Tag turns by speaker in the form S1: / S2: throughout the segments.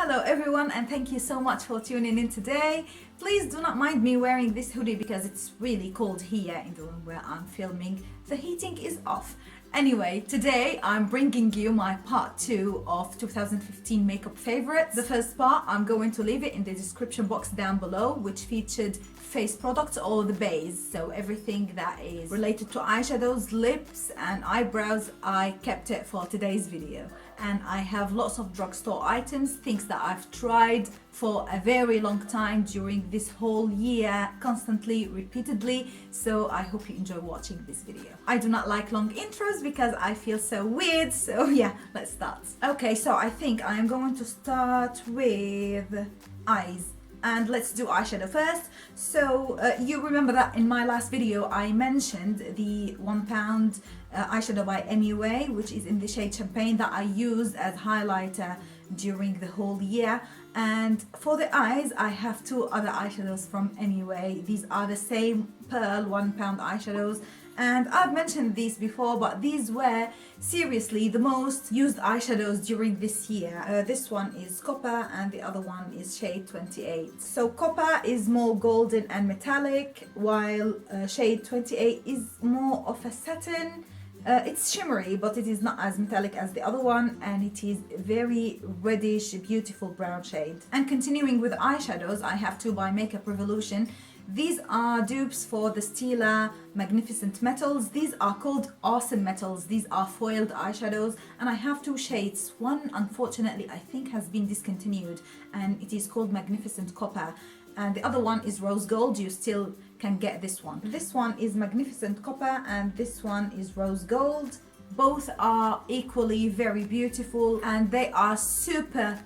S1: Hello everyone, and thank you so much for tuning in today. Please do not mind me wearing this hoodie because it's really cold here in the room where I'm filming. The heating is off. Anyway, today I'm bringing you my part 2 of 2015 makeup favorites. The first part, I'm going to leave it in the description box down below, which featured face products or the base. So everything that is related to eyeshadows, lips and eyebrows, I kept it for today's video. And I have lots of drugstore items, things that I've tried for a very long time during this whole year, constantly, repeatedly. So I hope you enjoy watching this video. I do not like long intros because I feel so weird. So yeah, let's start. Okay, so I think I am going to start with eyes. And let's do eyeshadow first. So you remember that in my last video I mentioned the £1 eyeshadow by MUA, which is in the shade Champagne, that I use as highlighter during the whole year. And for the eyes I have two other eyeshadows from MUA. These are the same Pearl £1 eyeshadows, and I've mentioned these before, but these were seriously the most used eyeshadows during this year. This one is Copper and the other one is shade 28. So Copper is more golden and metallic, while shade 28 is more of a satin. It's shimmery, but it is not as metallic as the other one, and it is very reddish, beautiful brown shade. And continuing with eyeshadows, I have two by Makeup Revolution. These are dupes for the Stila Magnificent Metals. These are called Awesome Metals. These are foiled eyeshadows, and I have two shades. One, unfortunately, I think has been discontinued, and it is called Magnificent Copper. And the other one is Rose Gold. You still can get this one. This one is Magnificent Copper and this one is Rose Gold. Both are equally very beautiful and they are super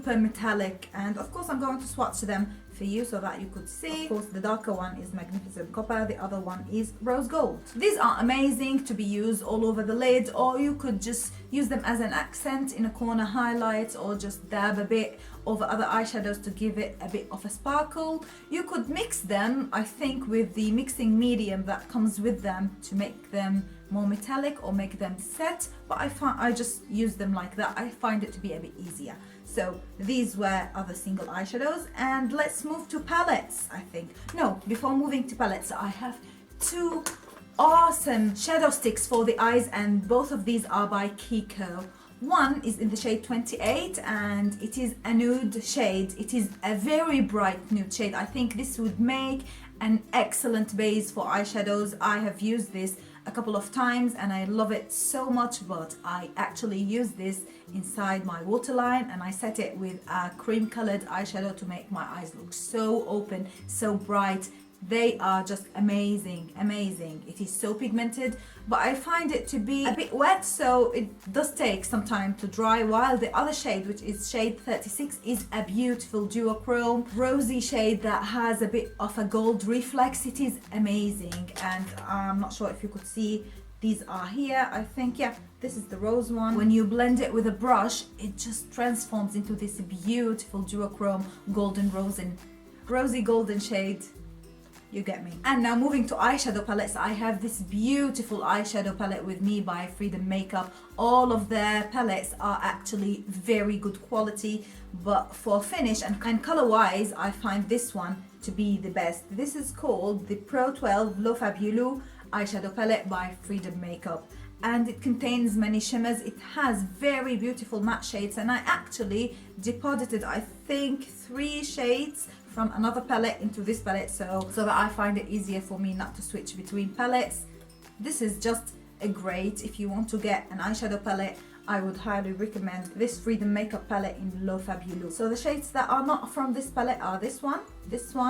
S1: metallic, and of course I'm going to swatch them for you so that you could see. Of course the darker one is Magnificent Copper, the other one is Rose Gold. These are amazing to be used all over the lid, or you could just use them as an accent in a corner highlight, or just dab a bit over other eyeshadows to give it a bit of a sparkle. You could mix them, I think, with the mixing medium that comes with them to make them more metallic or make them set, but I just use them like that. I find it to be a bit easier. So these were other single eyeshadows, and let's move to palettes. I think no, before moving to palettes, I have two awesome shadow sticks for the eyes, and both of these are by KIKO. One is in the shade 28 and it is a nude shade. It is a very bright nude shade. I think this would make an excellent base for eyeshadows. I have used this a couple of times and I love it so much, but I actually use this inside my waterline and I set it with a cream colored eyeshadow to make my eyes look so open, so bright. They are just amazing. It is so pigmented, but I find it to be a bit wet, so it does take some time to dry, while the other shade, which is shade 36, is a beautiful duochrome rosy shade that has a bit of a gold reflex. It is amazing, and I'm not sure if you could see, these are here, I think. Yeah, this is the rose one. When you blend it with a brush, it just transforms into this beautiful duochrome golden rosy golden shade. You get me. And now moving to eyeshadow palettes, I have this beautiful eyeshadow palette with me by Freedom Makeup. All of their palettes are actually very good quality, but for finish and color wise, I find this one to be the best. This is called the Pro 12 Le Fabuleux eyeshadow palette by Freedom Makeup, and it contains many shimmers. It has very beautiful matte shades, and I actually deposited, I think, 3 shades from another palette into this palette, so that I find it easier for me not to switch between palettes. This is just a great, if you want to get an eyeshadow palette, I would highly recommend this Freedom Makeup palette in Le Fabuleux. So the shades that are not from this palette are this one,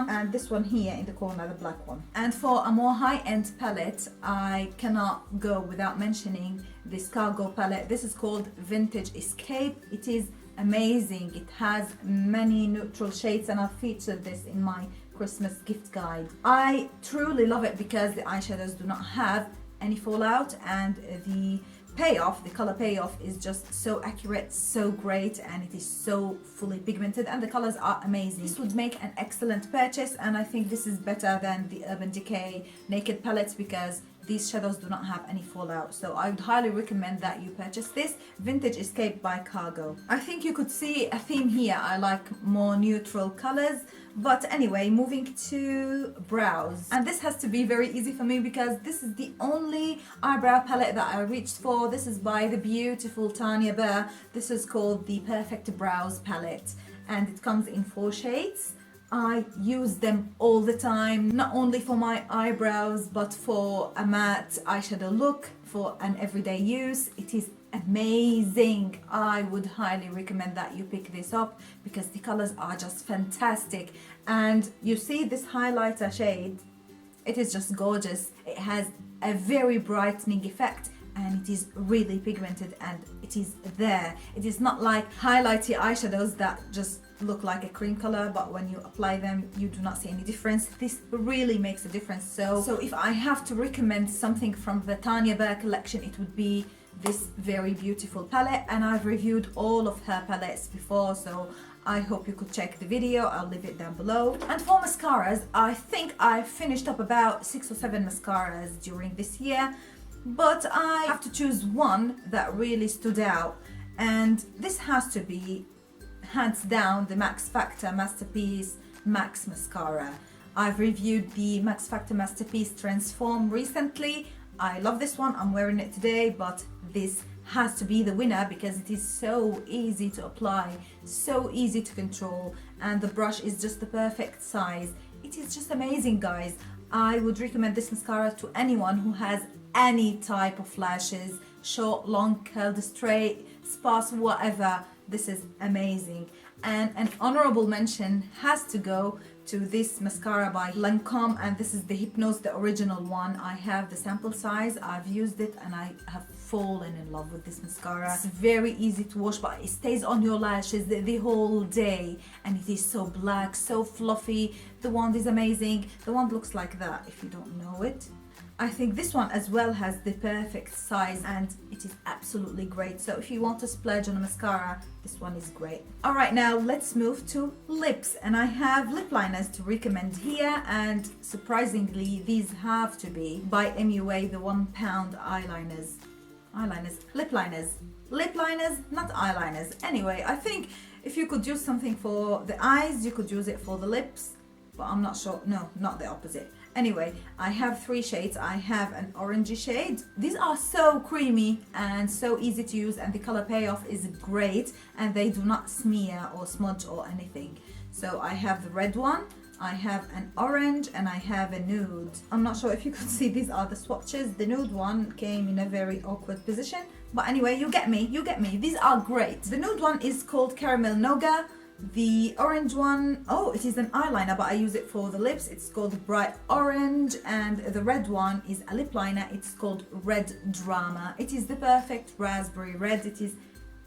S1: and this one here in the corner, the black one. And for a more high-end palette, I cannot go without mentioning this Cargo palette. This is called Vintage Escape. It is amazing. It has many neutral shades, and I've featured this in my Christmas gift guide. I truly love it because the eyeshadows do not have any fallout, and the payoff, the color payoff, is just so accurate, so great, and it is so fully pigmented, and the colors are amazing. This would make an excellent purchase, and I think this is better than the Urban Decay Naked palettes because these shadows do not have any fallout, so I would highly recommend that you purchase this Vintage Escape by KIKO. I think you could see a theme here. I like more neutral colors. But anyway, moving to brows, and this has to be very easy for me because this is the only eyebrow palette that I reached for. This is by the beautiful Tanya Burr. This is called the Perfect Brows palette, and it comes in 4 shades. I use them all the time, not only for my eyebrows but for a matte eyeshadow look, for an everyday use. It is amazing. I would highly recommend that you pick this up because the colors are just fantastic. And you see this highlighter shade, it is just gorgeous. It has a very brightening effect and it is really pigmented and it is there. It is not like highlighty eyeshadows that just look like a cream color, but when you apply them you do not see any difference. This really makes a difference. So if I have to recommend something from the Tanya Burr collection, it would be this very beautiful palette, and I've reviewed all of her palettes before, so I hope you could check the video. I'll leave it down below. And for mascaras, I think I finished up about 6 or 7 mascaras during this year, but I have to choose one that really stood out, and this has to be hands down the Max Factor Masterpiece Max Mascara. I've reviewed the Max Factor Masterpiece Transform recently. I love this one, I'm wearing it today, but this has to be the winner because it is so easy to apply, so easy to control, and the brush is just the perfect size. It is just amazing, guys. I would recommend this mascara to anyone who has any type of lashes, short, long, curled, straight, sparse, whatever. This is amazing. And an honorable mention has to go to this mascara by Lancome, and this is the Hypnose, the original one. I have the sample size, I've used it, and I have fallen in love with this mascara. It's very easy to wash, but it stays on your lashes the whole day, and it is so black, so fluffy. The wand is amazing. The wand looks like that if you don't know it. I think this one as well has the perfect size and it is absolutely great. So if you want to splurge on a mascara, this one is great. Alright, now let's move to lips, and I have lip liners to recommend here, and surprisingly these have to be by MUA, the £1 lip liners, not eyeliners. Anyway, I think if you could use something for the eyes, you could use it for the lips, but I'm not sure. No, not the opposite. Anyway, I have 3 shades. I have an orangey shade. These are so creamy and so easy to use, and the color payoff is great, and they do not smear or smudge or anything. So I have the red one, I have an orange, and I have a nude. I'm not sure if you can see, these are the swatches. The nude one came in a very awkward position, but anyway, you get me. These are great. The nude one is called Caramel Nougat. The orange one, oh, it is an eyeliner, but I use it for the lips. It's called Bright Orange, and the red one is a lip liner. It's called Red Drama. It is the perfect raspberry red. It is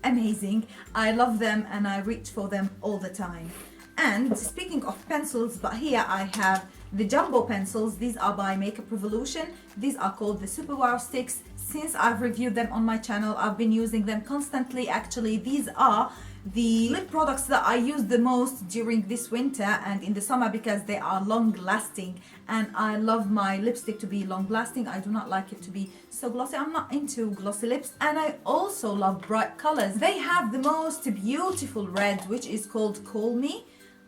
S1: amazing. I love them and I reach for them all the time. And speaking of pencils, but here I have the jumbo pencils. These are by Makeup Revolution. These are called the SuperWow sticks. Since I've reviewed them on my channel, I've been using them constantly. Actually, these are the lip products that I use the most during this winter and in the summer because they are long lasting, and I love my lipstick to be long lasting. I do not like it to be so glossy. I'm not into glossy lips, and I also love bright colors. They have the most beautiful red, which is called Call Me.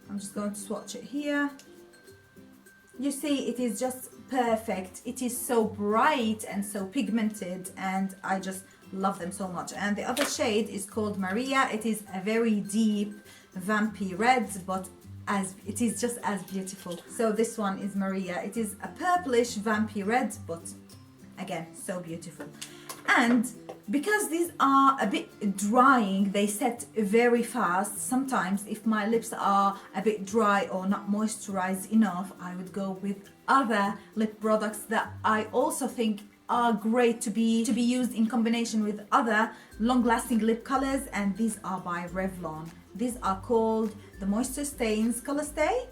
S1: I'm just going to swatch it here. You see, it is just perfect. It is so bright and so pigmented, and I just love them so much. And the other shade is called Maria. It is a very deep vampy red, but it is just as beautiful. So this one is Maria. It is a purplish vampy red, but again, so beautiful. And because these are a bit drying, they set very fast. Sometimes if my lips are a bit dry or not moisturized enough, I would go with other lip products that I also think are great to be used in combination with other long-lasting lip colors, and these are by Revlon. These are called the Moisture Stains Colorstay.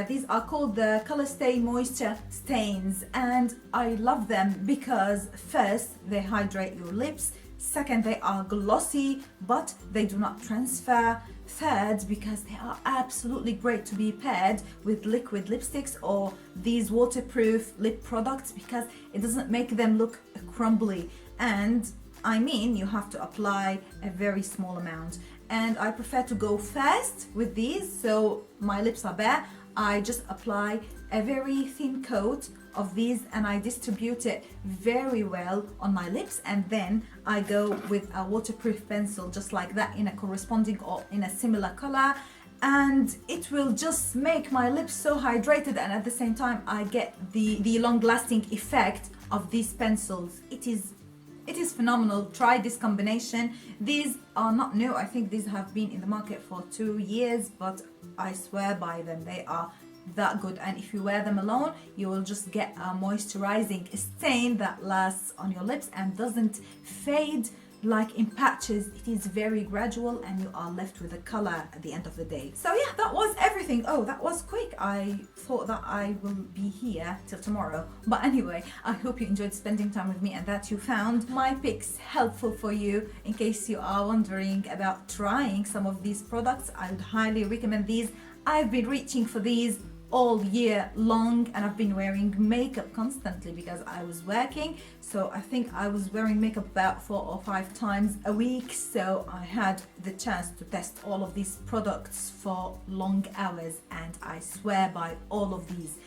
S1: These are called the Colorstay Moisture Stains, and I love them because first they hydrate your lips, Second, they are glossy, but they do not transfer. Third, because they are absolutely great to be paired with liquid lipsticks or these waterproof lip products, because it doesn't make them look crumbly. And I mean, you have to apply a very small amount. And I prefer to go fast with these, so my lips are bare. I just apply a very thin coat of these and I distribute it very well on my lips, and then I go with a waterproof pencil just like that in a corresponding or in a similar color, and it will just make my lips so hydrated, and at the same time I get the long-lasting effect of these pencils. It is phenomenal. Try this combination. These are not new. I think these have been in the market for 2 years, but I swear by them. They are that good, and if you wear them alone, you will just get a moisturizing stain that lasts on your lips and doesn't fade like in patches. It is very gradual and you are left with a color at the end of the day. So yeah, that was everything. Oh, that was quick. I thought that I will be here till tomorrow, but anyway, I hope you enjoyed spending time with me and that you found my picks helpful for you. In case you are wondering about trying some of these products, I would highly recommend these. I've been reaching for these all year long, and I've been wearing makeup constantly because I was working, so I think I was wearing makeup about 4 or 5 times a week, so I had the chance to test all of these products for long hours, and I swear by all of these.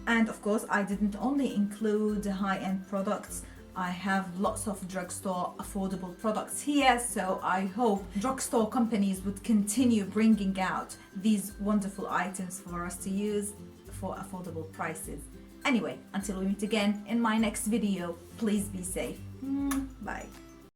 S1: And of course, I didn't only include high-end products. I have lots of drugstore affordable products here, so I hope drugstore companies would continue bringing out these wonderful items for us to use for affordable prices. Anyway, until we meet again in my next video, please be safe. Bye.